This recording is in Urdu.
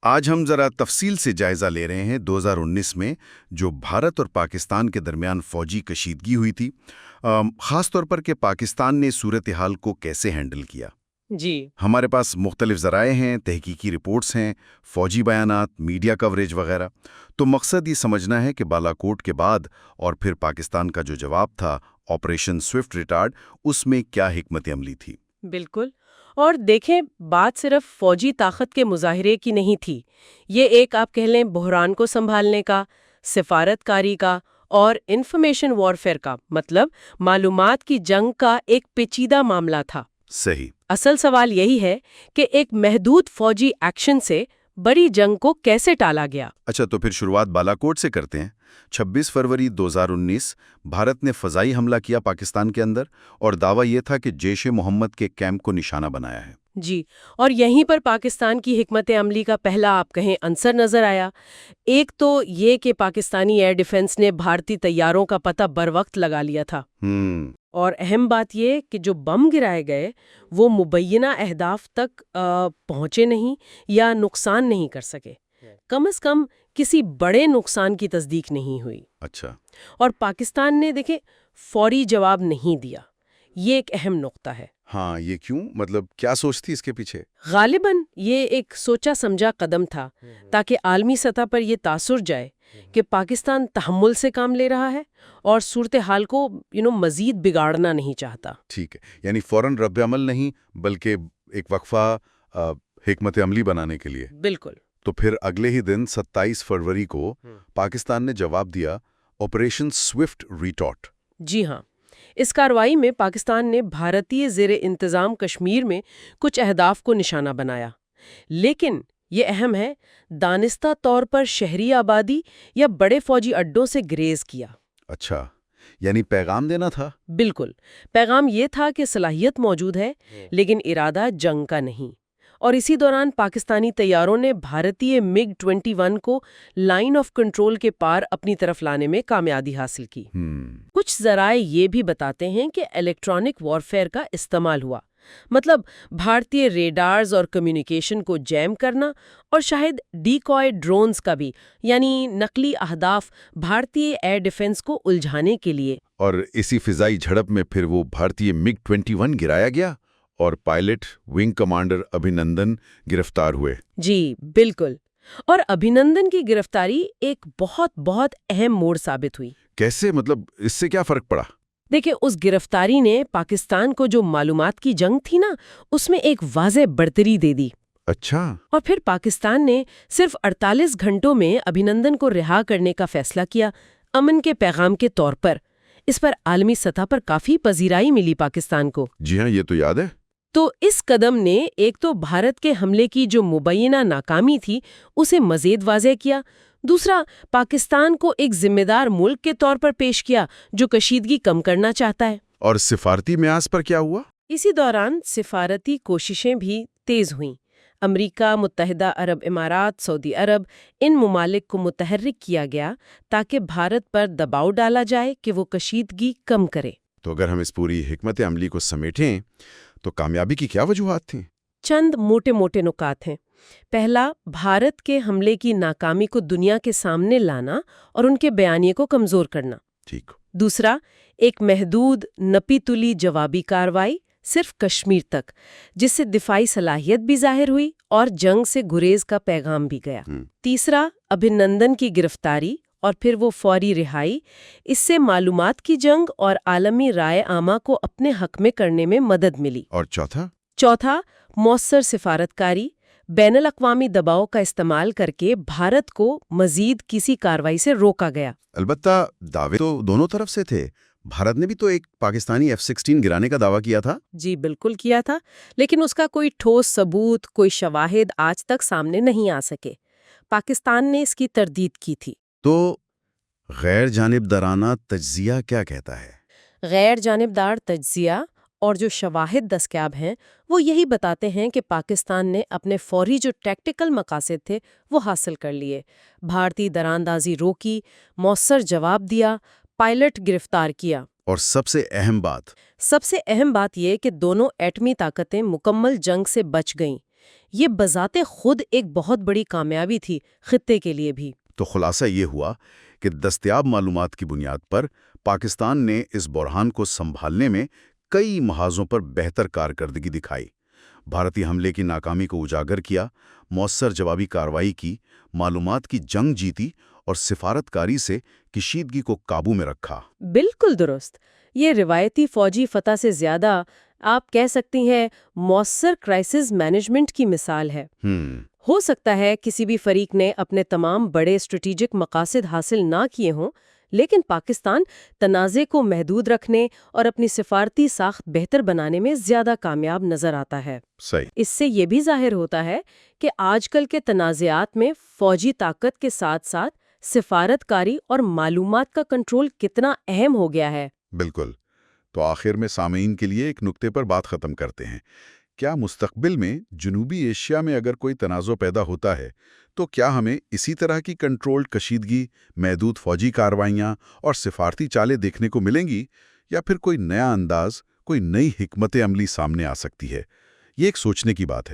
آج ہم ذرا تفصیل سے جائزہ لے رہے ہیں 2019 میں جو بھارت اور پاکستان کے درمیان فوجی کشیدگی ہوئی تھی، خاص طور پر کہ پاکستان نے صورتحال کو کیسے ہینڈل کیا۔ جی ہمارے پاس مختلف ذرائع ہیں، تحقیقی رپورٹس ہیں، فوجی بیانات، میڈیا کوریج وغیرہ۔ تو مقصد یہ سمجھنا ہے کہ بالاکوٹ کے بعد اور پھر پاکستان کا جو جواب تھا آپریشن سوئفٹ ریٹارڈ، اس میں کیا حکمت عملی تھی۔ بالکل۔ اور دیکھیں، بات صرف فوجی طاقت کے مظاہرے کی نہیں تھی، یہ ایک آپ کہہ لیں بحران کو سنبھالنے کا، سفارت کاری کا اور انفارمیشن وارفیئر کا، مطلب معلومات کی جنگ کا ایک پیچیدہ معاملہ تھا۔ صحیح۔ اصل سوال یہی ہے کہ ایک محدود فوجی ایکشن سے بڑی جنگ کو کیسے ٹالا گیا۔ اچھا، تو پھر شروعات بالاکوٹ سے کرتے ہیں۔ 26 فروری 2019 بھارت نے فضائی حملہ کیا پاکستان کے اندر، اور دعویٰ یہ تھا کہ جیش محمد کے کیمپ کو نشانہ بنایا ہے۔ جی، اور یہیں پر پاکستان کی حکمت عملی کا پہلا آپ کہیں عنصر نظر آیا۔ ایک تو یہ کہ پاکستانی ایئر ڈیفنس نے بھارتی طیاروں کا پتہ بروقت لگا لیا تھا، اور اہم بات یہ کہ جو بم گرائے گئے وہ مبینہ اہداف تک پہنچے نہیں یا نقصان نہیں کر سکے، کم از کم کسی بڑے نقصان کی تصدیق نہیں ہوئی۔ اچھا۔ اور پاکستان نے دیکھیں فوری جواب نہیں دیا، یہ ایک اہم نقطہ ہے۔ ہاں، یہ کیوں؟ مطلب کیا سوچ تھی اس کے پیچھے؟ غالباً یہ ایک سوچا سمجھا قدم تھا تاکہ عالمی سطح پر یہ تاثر جائے کہ پاکستان تحمل سے کام لے رہا ہے اور صورتحال کو مزید بگاڑنا نہیں چاہتا۔ ٹھیک ہے، یعنی فوراً رد عمل نہیں، بلکہ ایک وقفہ حکمت عملی بنانے کے لیے۔ بالکل۔ تو پھر اگلے ہی دن 27 فروری کو پاکستان نے جواب دیا، آپریشن سوئفٹ ریٹارڈ۔ جی ہاں، اس کارروائی میں پاکستان نے بھارتی زیر انتظام کشمیر میں کچھ اہداف کو نشانہ بنایا، لیکن یہ اہم ہے، دانستہ طور پر شہری آبادی یا بڑے فوجی اڈوں سے گریز کیا۔ اچھا، یعنی پیغام دینا تھا۔ بالکل، پیغام یہ تھا کہ صلاحیت موجود ہے لیکن ارادہ جنگ کا نہیں۔ اور اسی دوران پاکستانی طیاروں نے بھارتی MiG 21 کو لائن آف کنٹرول کے پار اپنی طرف لانے میں کامیابی حاصل کی۔ کچھ ذرائع یہ بھی بتاتے ہیں کہ الیکٹرانک وارفیئر کا استعمال ہوا، مطلب بھارتی ریڈارز اور کمیونیکیشن کو جیم کرنا، اور شاید ڈیکوائے ڈرونز کا بھی، یعنی نقلی اہداف بھارتی ایئر ڈیفنس کو الجھانے کے لیے۔ اور اسی فضائی جھڑپ میں پھر وہ بھارتی MiG 21 گرایا گیا اور پائلٹ ونگ کمانڈر ابھینندن گرفتار ہوئے۔ جی بالکل، اور ابھینندن کی گرفتاری ایک بہت اہم موڑ ثابت ہوئی۔ کیسے؟ مطلب اس سے کیا فرق پڑا؟ دیکھیں، اس گرفتاری نے پاکستان کو جو معلومات کی جنگ تھی نا، اس میں ایک واضح بڑھتری دے دی۔ اچھا۔ اور پھر پاکستان نے صرف 48 گھنٹوں میں ابھینندن کو رہا کرنے کا فیصلہ کیا، امن کے پیغام کے طور پر۔ اس پر عالمی سطح پر کافی پذیرائی ملی پاکستان کو۔ جی ہاں، یہ تو یاد ہے۔ تو اس قدم نے ایک تو بھارت کے حملے کی جو مبینہ ناکامی تھی اسے مزید واضح کیا، دوسرا پاکستان کو ایک ذمہ دار ملک کے طور پر پیش کیا جو کشیدگی کم کرنا چاہتا ہے۔ اور سفارتی میعاز پر کیا ہوا؟ اسی دوران سفارتی کوششیں بھی تیز ہوئیں۔ امریکہ، متحدہ عرب امارات، سعودی عرب، ان ممالک کو متحرک کیا گیا تاکہ بھارت پر دباؤ ڈالا جائے کہ وہ کشیدگی کم کرے۔ تو اگر ہم اس پوری حکمت عملی کو سمیٹیں تو کامیابی کی کیا وجوہات تھیں؟ چند موٹے نکات ہیں۔ پہلا، بھارت کے حملے کی ناکامی کو دنیا کے سامنے لانا اور ان کے بیانیے کو کمزور کرنا۔ ٹھیک۔ دوسرا، ایک محدود نپی تلی جوابی کارروائی صرف کشمیر تک، جس سے دفاعی صلاحیت بھی ظاہر ہوئی اور جنگ سے گریز کا پیغام بھی گیا۔ تیسرا، ابھینندن کی گرفتاری اور پھر وہ فوری رہائی، اس سے معلومات کی جنگ اور عالمی رائے عامہ کو اپنے حق میں کرنے میں مدد ملی۔ اور چوتھا، مؤثر سفارتکاری، بین الاقوامی دباؤ کا استعمال کر کے بھارت کو مزید کسی کارروائی سے روکا گیا۔ البتہ دعوے تو دونوں طرف سے تھے۔ بھارت نے بھی تو ایک پاکستانی F-16 گرانے کا دعویٰ کیا تھا۔ جی بالکل کیا تھا، لیکن اس کا کوئی ٹھوس ثبوت، کوئی شواہد آج تک سامنے نہیں آ سکے۔ پاکستان نے اس کی تردید کی تھی۔ تو غیر جانبدارانہ تجزیہ کیا کہتا ہے؟ غیر جانبدار تجزیہ اور جو شواہد دستیاب ہیں وہ یہی بتاتے ہیں کہ پاکستان نے اپنے فوری جو ٹیکٹیکل مقاصد تھے وہ حاصل کر لیے، بھارتی دراندازی روکی، مؤثر جواب دیا، پائلٹ گرفتار کیا۔ اور سب سے اہم بات یہ کہ دونوں ایٹمی طاقتیں مکمل جنگ سے بچ گئیں، یہ بذات خود ایک بہت بڑی کامیابی تھی خطے کے لیے بھی۔ تو خلاصہ یہ ہوا کہ دستیاب معلومات کی بنیاد پر پاکستان نے اس بحران کو سنبھالنے میں کئی محاذوں پر بہتر کارکردگی دکھائی، بھارتی حملے کی ناکامی کو اجاگر کیا، مؤثر جوابی کارروائی کی، معلومات کی جنگ جیتی اور سفارتکاری سے کشیدگی کو قابو میں رکھا۔ بالکل درست۔ یہ روایتی فوجی فتح سے زیادہ آپ کہہ سکتی ہیں مؤثر کرائسس مینجمنٹ کی مثال ہے۔ ہو سکتا ہے کسی بھی فریق نے اپنے تمام بڑے اسٹریٹجک مقاصد حاصل نہ کیے ہوں، لیکن پاکستان تنازع کو محدود رکھنے اور اپنی سفارتی ساخت بہتر بنانے میں زیادہ کامیاب نظر آتا ہے۔ صحیح۔ اس سے یہ بھی ظاہر ہوتا ہے کہ آج کل کے تنازعات میں فوجی طاقت کے ساتھ ساتھ سفارت کاری اور معلومات کا کنٹرول کتنا اہم ہو گیا ہے۔ بالکل۔ تو آخر میں سامعین کے لیے ایک نقطے پر بات ختم کرتے ہیں۔ کیا مستقبل میں جنوبی ایشیا میں اگر کوئی تنازع پیدا ہوتا ہے تو کیا ہمیں اسی طرح کی کنٹرولڈ کشیدگی، محدود فوجی کارروائیاں اور سفارتی چالیں دیکھنے کو ملیں گی، یا پھر کوئی نیا انداز، کوئی نئی حکمت عملی سامنے آ سکتی ہے؟ یہ ایک سوچنے کی بات ہے۔